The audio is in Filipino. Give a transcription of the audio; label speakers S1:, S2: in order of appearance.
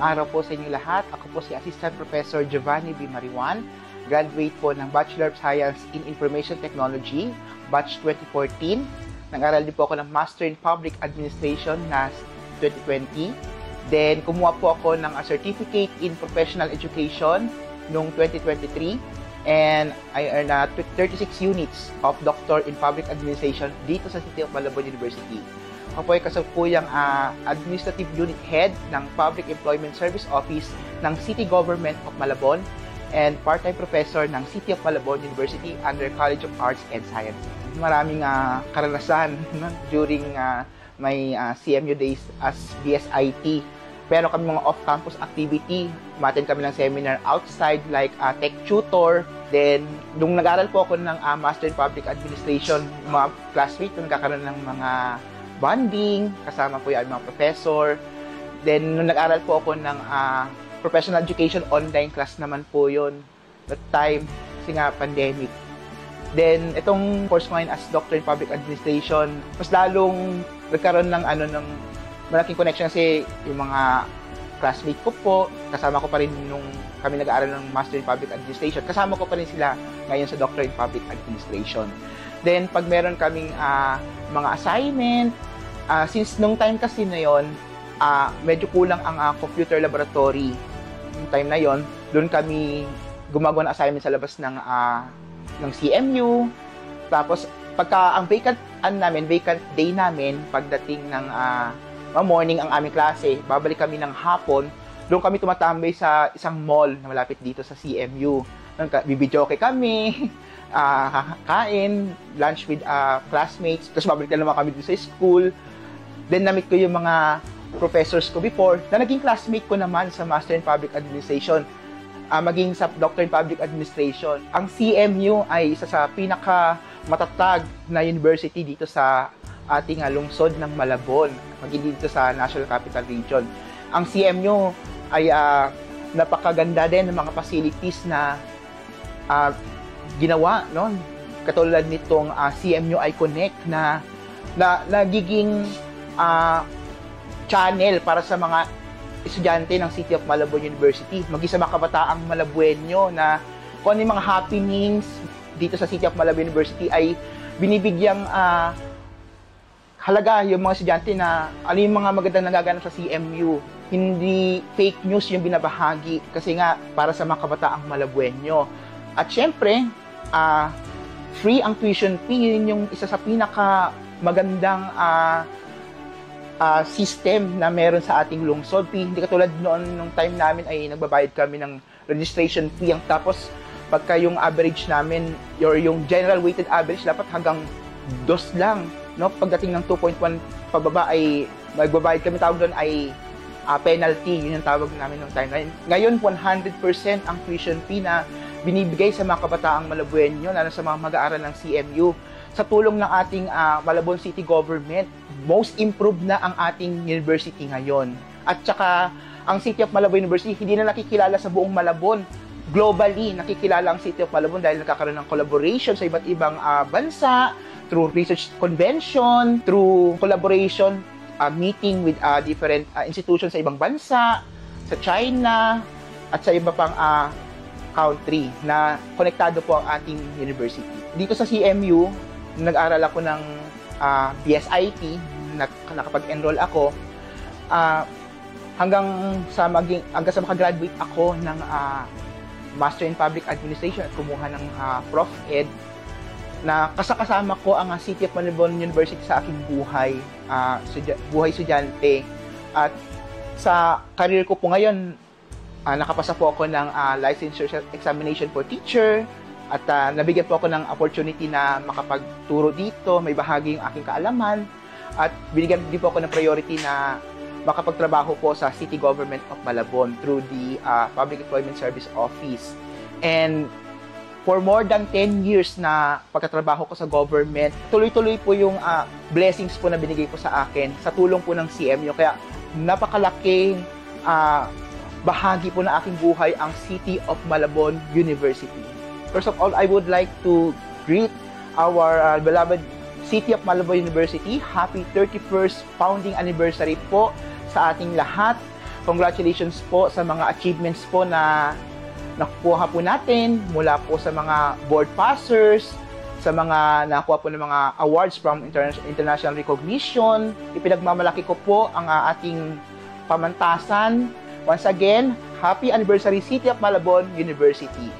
S1: araw po sa inyo lahat. Ako po si Assistant Professor Giovanni B. Marijuan, graduate po ng Bachelor of Science in Information Technology, Batch 2014. Nag-aral din po ako ng Master in Public Administration na 2020. Then, kumuha po ako ng Certificate in Professional Education noong 2023. And I earned 36 units of Doctor in Public Administration dito sa City of Malabon University. Ako po ay kasapuyang Administrative Unit Head ng Public Employment Service Office ng City Government of Malabon and part-time professor ng City of Malabon University under College of Arts and Sciences. Maraming karanasan during my CMU days as BSIT. Pero kami mga off-campus activity, umattend kami ng seminar outside like tech tutor. Then, nung nag-aral po ako ng Master in Public Administration, mga classmates, nagkakaroon ng mga bonding, kasama po yung mga professor. Then, nung nag-aral po ako ng professional education, online class naman po yun. That time, kasi nga, pandemic. Then, itong course ko ngayon as Doctor in Public Administration, mas lalong nagkaroon ng malaking connection kasi yung mga classmate ko po, kasama ko pa rin nung kami nag-aaral ng Master in Public Administration, kasama ko pa rin sila ngayon sa Doctor in Public Administration. Then, pag meron kaming mga assignment, since nung time kasi na yon, medyo kulang ang computer laboratory. Nung time na yon, doon kami gumagawa ng assignment sa labas ng CMU. Tapos, pagka ang vacant day namin, pagdating ng morning ang aming klase, babalik kami ng hapon, doon kami tumatambay sa isang mall na malapit dito sa CMU. Bibidyoke kami, kakain, lunch with classmates, tapos babalik na naman kami dito sa school. Then, na-meet ko yung mga professors ko before na naging classmate ko naman sa Master in Public Administration, maging sa Doctor in Public Administration. Ang CMU ay isa sa pinaka-matatag na university dito sa ating lungsod ng Malabon, maging dito sa National Capital Region. Ang CMU ay napakaganda din ng mga facilities na ginawa, no? Katulad nitong CMU iConnect na nagiging channel para sa mga estudyante ng City of Malabon University, maging sa mga kabataang Malabueño na kung ano yung mga happenings dito sa City of Malabon University ay binibigyang halaga yung mga estudyante na ano yung mga magandang nagaganap sa CMU. Hindi fake news yung binabahagi kasi nga para sa mga kabataang Malabueño. At syempre, free ang tuition fee, yun yung isa sa pinaka magandang system na meron sa ating lungsod. Hindi katulad noon nung time namin ay nagbabayad kami ng registration fee. Tapos pagka yung average namin, yung general weighted average dapat hanggang 2 lang. No? Pagdating ng 2.1 pababa ay magbabayad kami, tawag doon ay penalty. Yun yung tawag namin nung time na yun. Ngayon, 100% ang tuition fee na binibigay sa mga kabataang Malabueño, lalo sa mga mag-aaral ng CMU. Sa tulong ng ating Malabon City Government, most improved na ang ating university ngayon. At saka, ang City of Malabon University, hindi na nakikilala sa buong Malabon. Globally, nakikilala ang City of Malabon dahil nakakaroon ng collaboration sa iba't ibang bansa, through research convention, through collaboration, meeting with different institutions sa ibang bansa, sa China, at sa iba pang country na konektado po ang ating university. Dito sa CMU, nag-aral ako ng BSIT, nakapag-enroll ako, hanggang sa makagraduate ako ng Master in Public Administration at kumuha ng Prof. Ed, na kasama ko ang City of Malabon University sa aking buhay estudyante. At sa career ko po ngayon, nakapasa po ako ng licensure examination for teacher at nabigyan po ako ng opportunity na makapagturo dito, may bahagi yung aking kaalaman at binigyan din po ako ng priority na makapagtrabaho po sa City Government of Malabon through the Public Employment Service Office. And for more than 10 years na pagkatrabaho ko sa government, tuloy-tuloy po yung blessings po na binigay po sa akin sa tulong po ng CMU. Kaya napakalaking bahagi po na aking buhay ang City of Malabon University. First of all, I would like to greet our beloved City of Malabon University. Happy 31st founding anniversary po sa ating lahat. Congratulations po sa mga achievements po na nakukuha po natin mula po sa mga board passers, sa mga nakuha po ng mga awards from international recognition. Ipinagmamalaki ko po ang ating pamantasan. Once again, happy anniversary City of Malabon University.